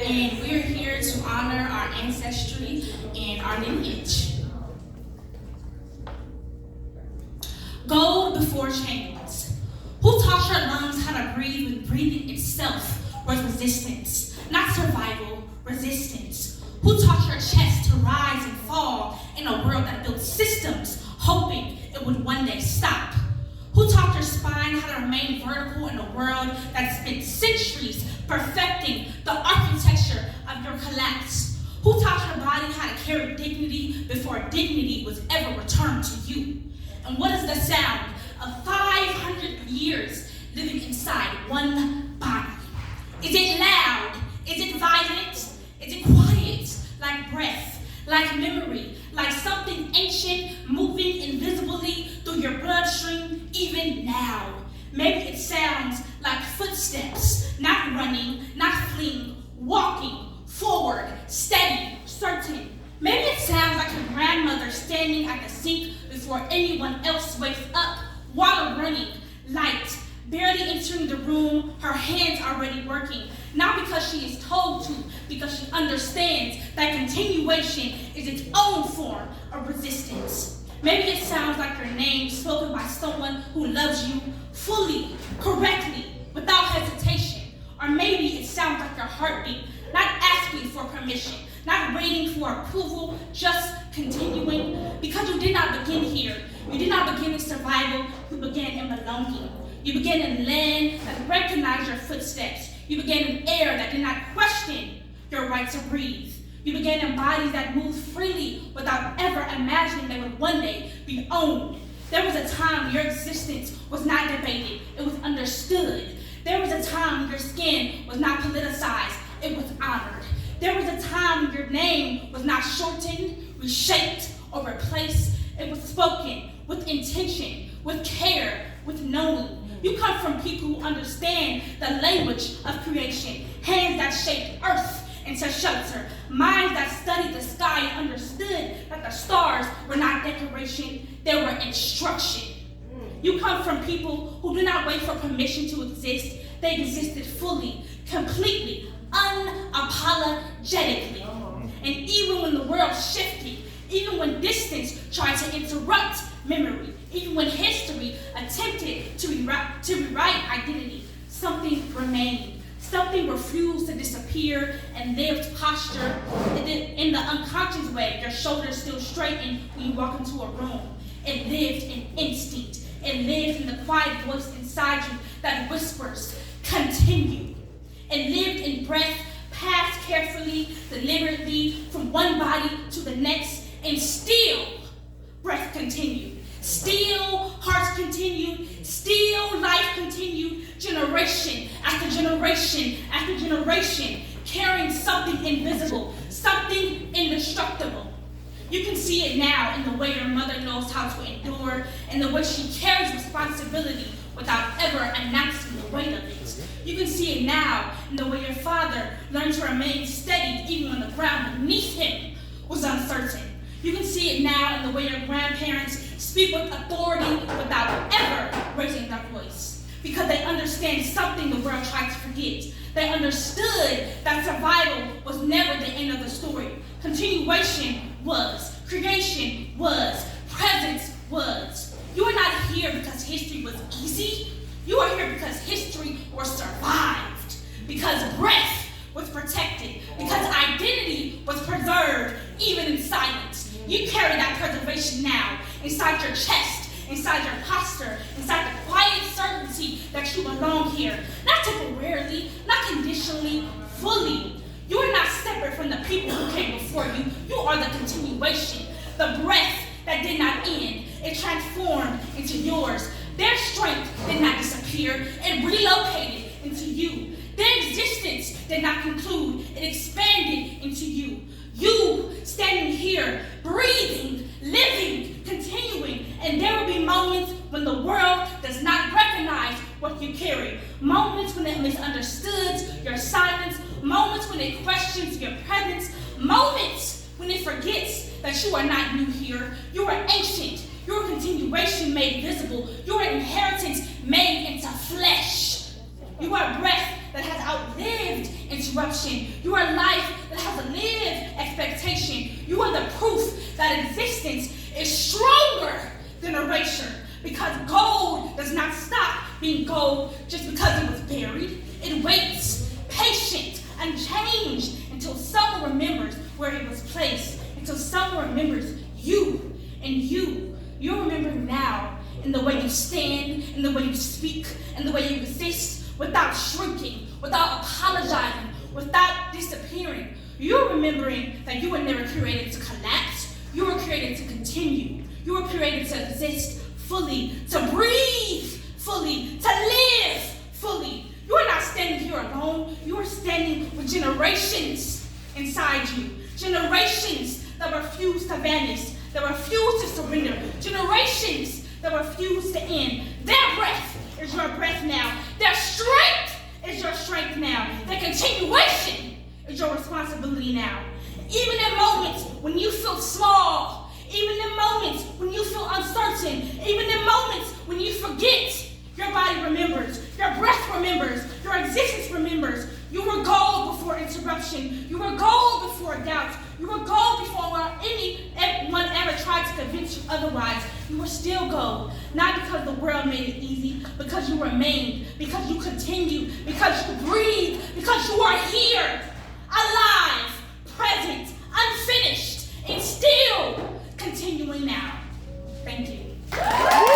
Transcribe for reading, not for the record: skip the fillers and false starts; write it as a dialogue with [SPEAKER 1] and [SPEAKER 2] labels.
[SPEAKER 1] and we're here to honor our ancestry and our lineage. Gold before chains. Who taught your lungs how to breathe when breathing itself was resistance, not survival, resistance? Who taught your chest to rise and fall in a world that built systems, hoping it would one day stop? Who taught your spine how to remain vertical in a world that spent centuries perfecting the architecture of your collapse? Who taught your body how to carry dignity before dignity was ever returned to you? And what is the sound of 500 years living inside one body? Is it loud? Is it violent? Is it quiet? Like breath, like memory, like something ancient moving invisibly through your bloodstream even now? Maybe it sounds like footsteps, not running, not fleeing, walking forward, steady, certain. Maybe it sounds like your grandmother standing at the sink before anyone else wakes up, water running, light, barely entering the room, her hands already working. Not because she is told to, because she understands that continuation is its own form of resistance. Maybe it sounds like your name spoken by someone who loves you fully, correctly, without hesitation. Or maybe it sounds like your heartbeat, not asking for permission, not waiting for approval, just continuing. Because you did not begin here. You did not begin in survival, you began in belonging. You began in land that recognized your footsteps. You began in air that did not question your right to breathe. You began in bodies that moved freely without ever imagining they would one day be owned. There was a time your existence was not debated, it was understood. There was a time your skin was not politicized, it was honored. There was a time your name was not shortened, reshaped, or replaced. It was spoken with intention, with care, with knowing. You come from people who understand the language of creation, hands that shaped earth into shelter, minds that studied the sky and understood that the stars were not decoration, they were instruction. You come from people who do not wait for permission to exist. They existed fully, completely, unapologetically. And even when the world shifted, even when distance tried to interrupt memory, even when history attempted to rewrite identity, something remained. Something refused to disappear and lived posture. In the unconscious way, your shoulders still straighten when you walk into a room. It lived in instinct. It lived in the quiet voice inside you that whispers, continue. It lived in breath, passed carefully, deliberately, from one body to the next, and still breath continued. Still hearts continued, still life continued, generation after generation after generation, carrying something invisible, something indestructible. You can see it now in the way your mother knows how to endure, and the way she carries responsibility without ever announcing the weight of it. You can see it now in the way your father learned to remain steady even when the ground beneath him was uncertain. You can see it now in the way your grandparents speak with authority without ever raising their voice, because they understand something the world tried to forget. They understood that survival was never the end of the story. Continuation was, creation was, presence was. You are not here because history was easy. You are here because history was survived, because breath was protected, because identity was preserved even in silence. You carry that preservation now inside your chest, inside your posture, inside the quiet certainty that you belong here, not temporarily, not conditionally, fully. You are not separate from the people who came before you. You are the continuation, the breath that did not end. It transformed into yours. Their strength did not disappear. It relocated into you. Their existence did not conclude. It expanded into you. You standing here, breathing, living, continuing, and there will be moments when the world does not recognize what you carry, moments when it misunderstands your silence, moments when it questions your presence, moments when it forgets that you are not new here. You are ancient. Your continuation made visible. Your inheritance made into flesh. You are breath that has outlived interruption. You are life that has lived expectation. You are the proof that existence is stronger than erasure. Because gold does not stop being gold just because it was buried. It waits, patient, unchanged, until someone remembers where it was placed, until someone remembers you and you. You're remembering now in the way you stand, in the way you speak, in the way you exist, without shrinking, without apologizing, without disappearing. You're remembering that you were never created to collapse. You were created to continue. You were created to exist fully, to breathe fully, to live fully. You are not standing here alone. You are standing with generations inside you. Generations that refuse to vanish, that refuse to surrender. Generations that refuse to end. Their breath is your breath now. Their strength is your strength now. Their continuation is your responsibility now. Even in moments when you feel small, even in moments when you feel uncertain, even in moments when you forget, your body remembers, your breath remembers, your existence remembers. You were gold before interruption. You were gold before doubt. You were gold before anyone ever tried to convince you otherwise. You were still gold, not because the world made it easy, because you remained, because you continued, because you breathe, because you are here, alive, present, unfinished, and still continuing now. Thank you.